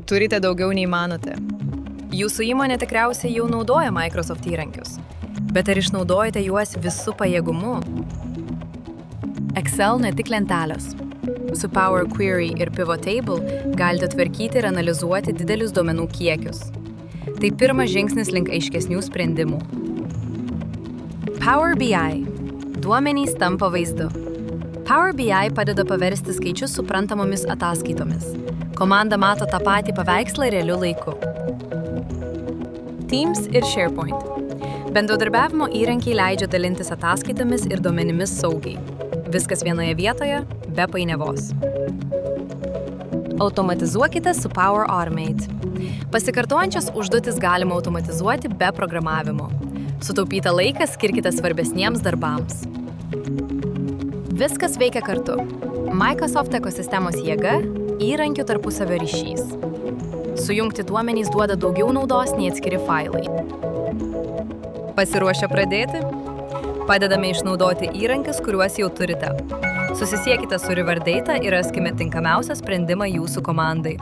Turite daugiau nei manote. Jūsų įmonė tikriausiai jau naudoja Microsoft įrankius, bet ar išnaudojate juos visų pajėgumu? Excel ne tik lentelės. Su Power Query ir Pivot Table galite tvarkyti ir analizuoti didelius duomenų kiekius. Tai pirmas žingsnis link aiškesnių sprendimų. Power BI. Duomenys tampa vaizdu. Power BI padeda paversti skaičius suprantamomis ataskaitomis. Komanda mato tą patį paveikslą realiu laiku. Teams ir SharePoint. Bendradarbiavimo įrankiai leidžia dalintis ataskaitomis ir duomenimis saugiai. Viskas vienoje vietoje, be painiavos. Automatizuokite su Power Automate. Pasikartojančias užduotis galima automatizuoti be programavimo. Sutaupytą laiką skirkite svarbesniems darbams. Viskas veikia kartu. Microsoft ekosistemos jėga, įrankių tarpusavio ryšys. Sujungti duomenys duoda daugiau naudos nei atskiri failai. Pasiruošę pradėti? Padedame išnaudoti įrankius, kuriuos jau turite. Susisiekite su Riverdata ir raskime tinkamiausią sprendimą jūsų komandai.